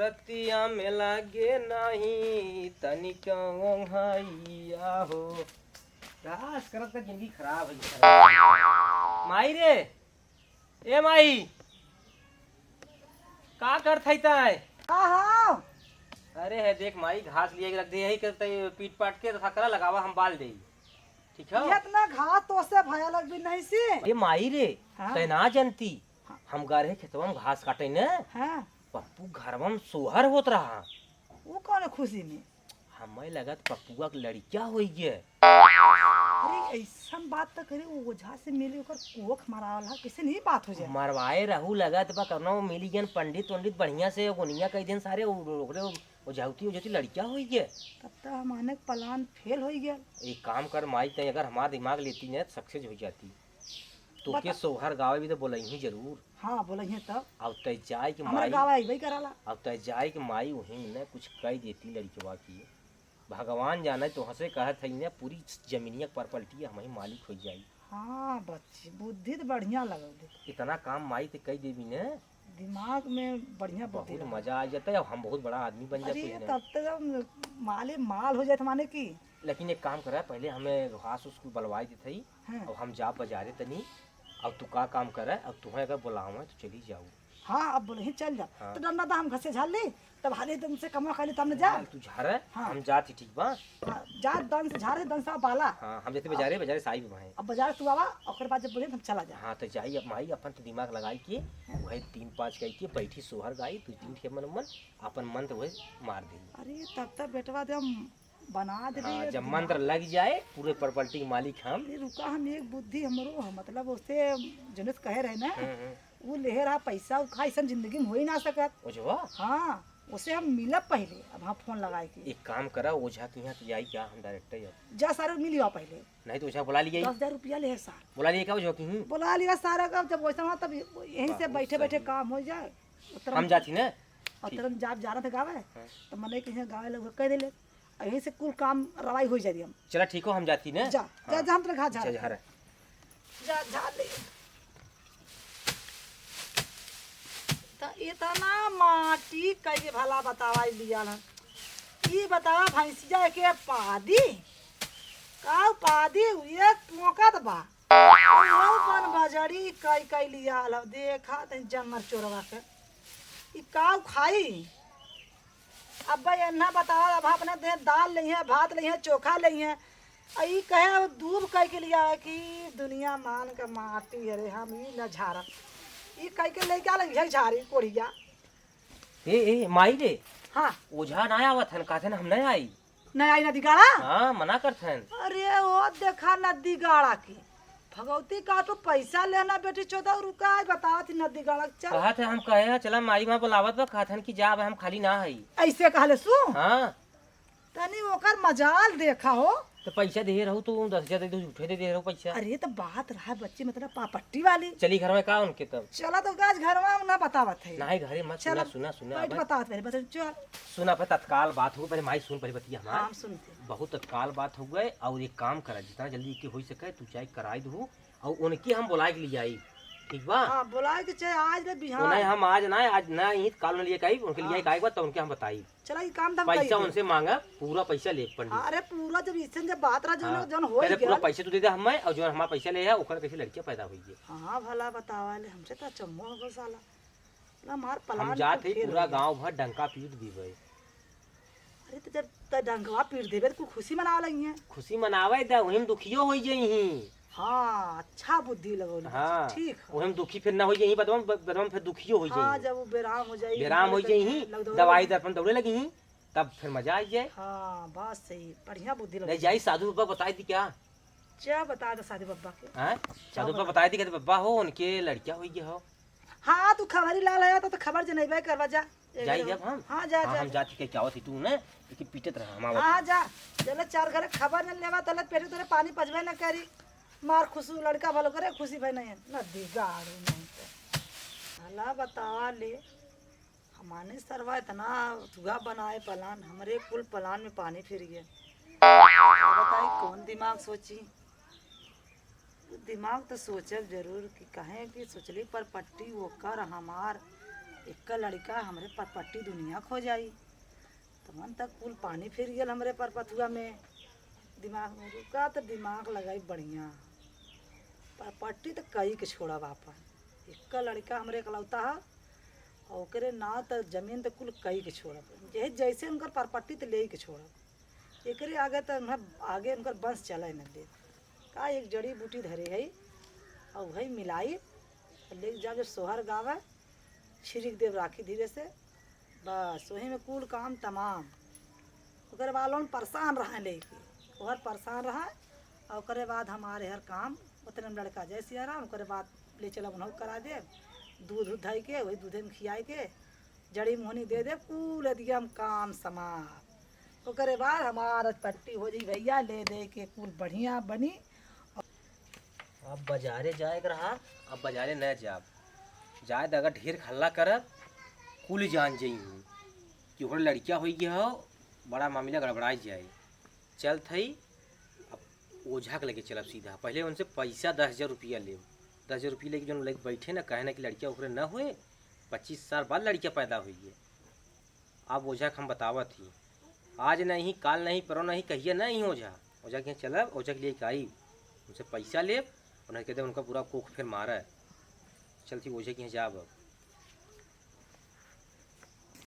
रतिया में लागे नहीं तनिक ओंघाइया हो। घास करत का जिंदगी खराब है। माई रे, ए माई, का कर थैता है? हाँ अरे है देख माई, घास लिए रख दे, यही करते पीट पाट के रखा करा लगावा हम बाल दे। ठीक है? इतना घास तो से भया लग भी नहीं से। ये माई रे, हाँ। तै ना जानती, हम गए खेतवा में घास काटे न, हाँ पप्पू घरवा में सोहर होत रहा। वो कौन है खुशी में? हमें लगत पप्पुआ के लड़किया हो गए। अरे ऐसा बात तो करे ओझा से मिली ओकर कोख मरावला कैसे नहीं बात हो जाए। मरवाए रहू लगत बा करनो मिली गन पंडित वंडित बढ़िया से गोनिया कई दिन सारे ओकरे ओझाउती ओझाउती लड़किया हो गए। तब तक हमारे प्लान फेल हो गया। एक काम कर माई, तय अगर हमारा दिमाग लेती न सक्सेस हो जाती तो के बता। सोहर गावे भी तो बोलही जरूर। हाँ बोले तब अब तय जाए कि हमारे माई, गाँव आई वही कराला। अब तय जाए कि माई वहीं न कुछ कह देती लड़किवा की। भगवान जाने तो हंसे कहत है न पूरी जमीनिया पर पलटी हम ही मालिक हो जाई। हाँ बच्ची बुद्धि तो बढ़िया लगल, इतना काम माई ते कह देवी न, दिमाग में बढ़िया बुद्धि बहुत लगल। मजा आ जाता है और हम बहुत बड़ा आदमी बन अरे जाते हैं। तब तक माले माल हो जाए माने की। लेकिन एक काम करा, पहले हमें घास उसको बलवाई देते ही। हाँ। अब हम जा बाजारे तनी, अब तू का काम करे, अब तुम्हें अगर बुलावा तो चली जाऊ। हाँ अब बोले चल जा। हाँ। तो डरना था हम घसे झाल ली तब हाले तुमसे कमा खाली तब जा। तू झारे, हाँ। हम जाती ठीक बा। हाँ, जा दन से झारे दन से बाला। हाँ हम जाते बाजारे, बाजारे साई भी भाई। अब बाजार तू आवा और बाद जब बोले हम चला जा। हाँ तो जाई अब माई अपन तो दिमाग लगाई के वही 3-5 कह के बैठी सोहर गाई 2-3 ठे मन मन अपन मंत्र वही मार दी। अरे तब तक बेटवा दे हम बना दे। हाँ, जब मंत्र लग जाए पूरे प्रॉपर्टी के मालिक हम। अरे रुका हम एक बुद्धि हमरो मतलब उससे जुनस कहे रहे ना वो ले रहा पैसा उखा ऐसा जिंदगी में हो ही ना सकत। ओझवा, हाँ उसे हम मिलब पहले। अब हाँ फोन लगाए के एक काम करा, ओझा के यहाँ तो जाई क्या हम डायरेक्ट अब। जा सारे मिलियो पहले। नहीं तो ओझा बुला लिया, 10,000 रुपया ले सार बुला लिया क्या ओझा की? बुला लिया सारा का। जब वैसा हुआ तब यहीं से बैठे बैठे काम हो जाए। हम जाती ना और तुरंत जाप जा रहा था गावे तो मने कहीं गावे लोग कह दिले यहीं से कुल काम रवाई हो जाए। हम चला ठीक हो, हम जाती ना। जा जा जा हम तेरे घाट जा जा रहा। जा जा ले। तो इतना माटी कई भला बतावा लिया ना। ई बतावा भैंसिया के पादी का पादी ये पोकत बा अपन बजड़ी कई कई लिया लो देखा त जंगल चोरवा के ई का खाई। अब भाई अन्ना बतावा अब अपने दे दाल नहीं है भात नहीं है चोखा नहीं है। ई कहे दूब कह के लिया है कि दुनिया मान का माटी अरे हम ई न झारा ई कह के ले क्या लगी झारी कोढ़िया। ए माई रे, हाँ ओझा ना आवत हन, कहते हम नहीं आई। नहीं आई नदी गाड़ा। हाँ मना करथन। अरे वो देखा नदी गाड़ा की भगवती का तो पैसा लेना बेटी 14 रुपया बतावा थी नदी गाड़ा चल। कहा थे हम कहे चला माई माँ बुलावत बा, कहथन कि जा अब हम खाली ना हई। ऐसे कहले सु हाँ तनी ओकर मजाल देखा हो। तो पैसा दे रहू तू 10,000 दे दो, झूठे दे रहू पैसा। अरे तो बात रहा बच्ची मतलब पापट्टी वाली। चली घर में का उनके तब। चला तो गाज घर में ना बतावत है। नहीं घरे मत सुना, चलो, सुना सुना बैठ अब। बतावत पहले बता चल। सुना पे तत्काल बात हो, पहले माई सुन, पहले बतिया हाँ हमार। सुनते बहुत तत्काल बात हो गए और एक काम करा, जितना जल्दी के हो सके तू चाहे कराई दू और उनकी हम बुला के लिए आई। ठीक बा? हाँ बुलाए के चाहे आज ले तो बिहार। नहीं हम आज ना, आज ना ही काल में लिए काई उनके लिए काई बात तो उनके हम बताई। चला ये काम तो हम पैसा करी उनसे मांगा, पूरा पैसा ले पंडित। अरे पूरा जब इससे जब बात रहा हाँ, जन हो पहले पूरा गया। पैसे तू दे दे हमें और जो हमारा पैसा ले है ओकर कैसे लड़कियां पैदा हुई है। हाँ भला बतावा ले हमसे तो चम्मो हो गया साला ना मार पलान हम तो जाते फेल पूरा हो गया। गांव भर डंका पीट दी गए। अरे तो जब डंगवा पीट देवे तो खुशी मना लगी है। खुशी मनावे दा वहीं दुखियो हो जाई। हाँ अच्छा बुद्धि लगो हाँ ठीक है। वहीं दुखी फिर ना हो जाई, बदम फिर दुखियो हो हाँ जाई। जब वो बेराम हो जाए बेराम हो जाई, दवाई दर्पण दौड़े लगी तब फिर मजा आ जाए। हाँ बात सही बढ़िया बुद्धि नहीं लगो। जाई साधु बाबा बताई थी क्या? क्या बता दो शादी बब्बा के। हाँ साधु बाबा बताई थी कहते बाबा हो उनके लड़कियां हुई है हो। हाँ तू खबरी लाल आया तो खबर जनेबे करवा जा। जाई जब हम। हाँ जा हाँ, जा हम जाती के क्या होती तू ना कि पीटत रहा हम आवत। हाँ जा चलो 4 घरे खबर न लेवा तले पेटे तोरे पानी पचबे न करी मार खुशू लड़का भलो करे खुशी भाई नहीं नदी गाड़ू नहीं तो भला बतावा ले हमारे सरवा इतना तुगा बनाए पलान हमारे कुल पलान में पानी फिर गया। बताई कौन दिमाग सोची दिमाग तो सोचल जरूर कि कहें कि सोचली पर पट्टी वो कर हमार एक लड़का हमरे परपट्टी दुनिया खो जाई। तमन तक कुल पानी फिर गया हमरे परपथुआ में। दिमाग में रुका तो दिमाग लगाई बढ़िया। परपट्टी तो कई के छोड़ा बापा। एक लड़का हमरे इकलौता है और ओकरे ना तो जमीन तो कुल कई के छोड़ा। जैसे उनकर परपट्टी तो ले के छोड़ा। एकरे आगे तो आगे उनकर बंश चले न दे। का एक जड़ी बूटी धरे है और वही मिलाई ले जा जो सोहर गावे छिड़क देव राखी धीरे से, बस वही में कुल काम तमाम। ओकरे बाद लोन परेशान रहे लेके ओहर परेशान रहा और ओकरे बाद हमारे हर काम उतने में लड़का जैसे आराम। ओकरे बाद ले चला उन्हों करा दे, दूध धाई के वही दूधे में खियाई के जड़ी मोहनी दे दे, कुल दिया हम काम समाप्त। ओकरे बाद हमारा पट्टी हो जी भैया ले दे के कुल बढ़िया बनी। अब बाजारे जाए रहा, अब बाजारे न जाए तो अगर ढेर हल्ला करब कुल जान जाई हूँ कि ओकर लड़किया हो गया हो, बड़ा मामला गड़बड़ा जाए। चल थई अब ओझा के लेके चलब सीधा। पहले उनसे पैसा 10,000 रुपया ले, 10,000 रुपया लेके जो लेके बैठे ना, कहे ना कि लड़किया ओकरे न हुए, 25 साल बाद लड़किया पैदा हुई है। अब ओझा के हम बतावत ही, आज नहीं काल नहीं परो नहीं कहिए नहीं। ओझा के यहाँ चलब, ओझा के लिए आई उनसे पैसा ले, उन्हें कहते उनका पूरा कोख फिर मारा है। चलती ओझे के यहाँ जाब।